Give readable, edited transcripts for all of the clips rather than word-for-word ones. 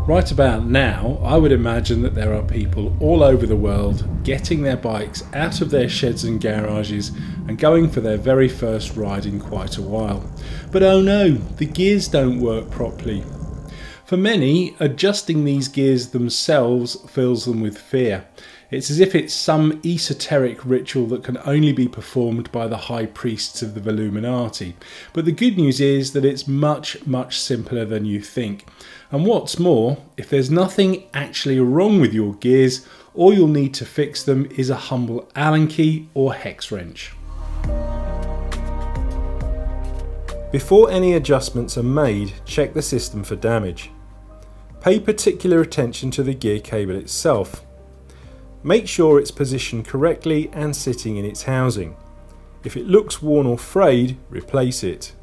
Right about now, I would imagine that there are people all over the world getting their bikes out of their sheds and garages and going for their very first ride in quite a while. But oh no, the gears don't work properly. For many, adjusting these gears themselves fills them with fear. It's as if it's some esoteric ritual that can only be performed by the high priests of the Illuminati. But the good news is that it's much, much simpler than you think. And what's more, if there's nothing actually wrong with your gears, all you'll need to fix them is a humble Allen key or hex wrench. Before any adjustments are made, check the system for damage. Pay particular attention to the gear cable itself. Make sure it's positioned correctly and sitting in its housing. If it looks worn or frayed, replace it.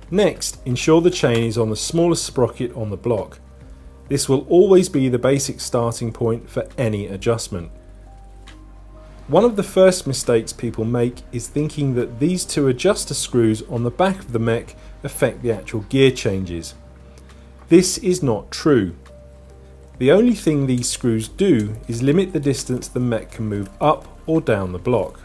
Next, ensure the chain is on the smallest sprocket on the block. This will always be the basic starting point for any adjustment. One of the first mistakes people make is thinking that these two adjuster screws on the back of the mech affect the actual gear changes. This is not true. The only thing these screws do is limit the distance the mech can move up or down the block.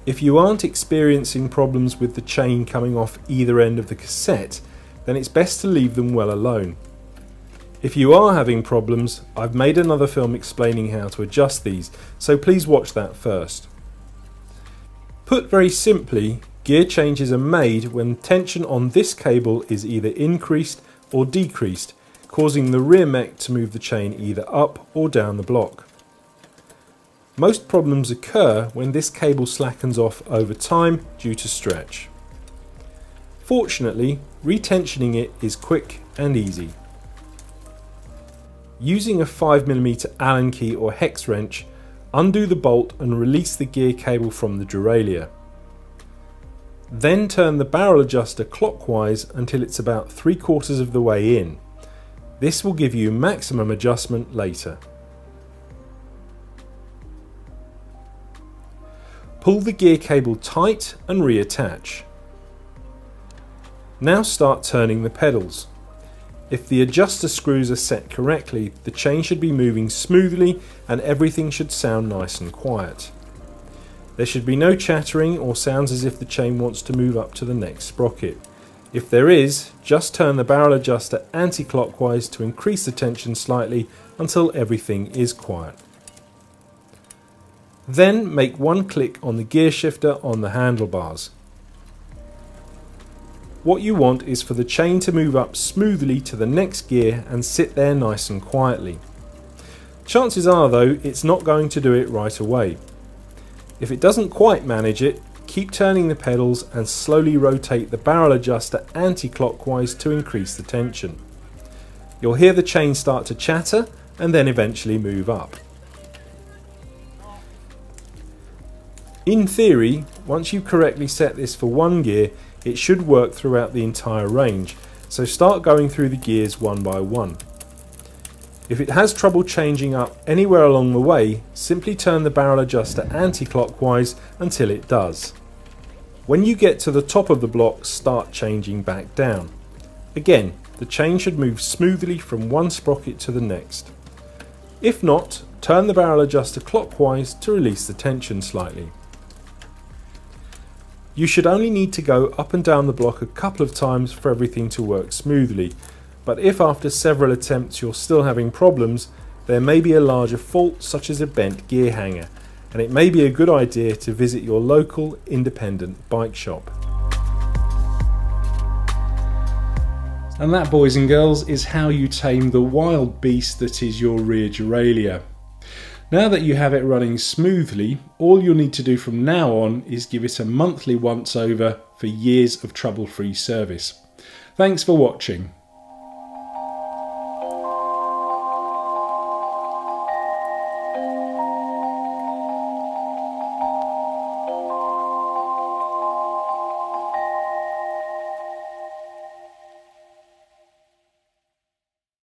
If you aren't experiencing problems with the chain coming off either end of the cassette, then it's best to leave them well alone. If you are having problems, I've made another film explaining how to adjust these, so please watch that first. Put very simply, gear changes are made when tension on this cable is either increased or decreased, causing the rear mech to move the chain either up or down the block. Most problems occur when this cable slackens off over time due to stretch. Fortunately, retensioning it is quick and easy. Using a 5mm Allen key or hex wrench, undo the bolt and release the gear cable from the derailleur. Then turn the barrel adjuster clockwise until it's about 3/4 of the way in. This will give you maximum adjustment later. Pull the gear cable tight and reattach. Now start turning the pedals. If the adjuster screws are set correctly, the chain should be moving smoothly and everything should sound nice and quiet. There should be no chattering or sounds as if the chain wants to move up to the next sprocket. If there is, just turn the barrel adjuster anti-clockwise to increase the tension slightly until everything is quiet. Then make one click on the gear shifter on the handlebars. What you want is for the chain to move up smoothly to the next gear and sit there nice and quietly. Chances are though, it's not going to do it right away. If it doesn't quite manage it, keep turning the pedals and slowly rotate the barrel adjuster anti-clockwise to increase the tension. You'll hear the chain start to chatter and then eventually move up. In theory, once you correctly set this for one gear, it should work throughout the entire range, so start going through the gears one by one. If it has trouble changing up anywhere along the way, simply turn the barrel adjuster anti-clockwise until it does. When you get to the top of the block, start changing back down. Again, the chain should move smoothly from one sprocket to the next. If not, turn the barrel adjuster clockwise to release the tension slightly. You should only need to go up and down the block a couple of times for everything to work smoothly, but if after several attempts you're still having problems, there may be a larger fault such as a bent gear hanger, and it may be a good idea to visit your local independent bike shop. And that, boys and girls, is how you tame the wild beast that is your rear derailleur. Now that you have it running smoothly, all you'll need to do from now on is give it a monthly once over for years of trouble-free service. Thanks for watching.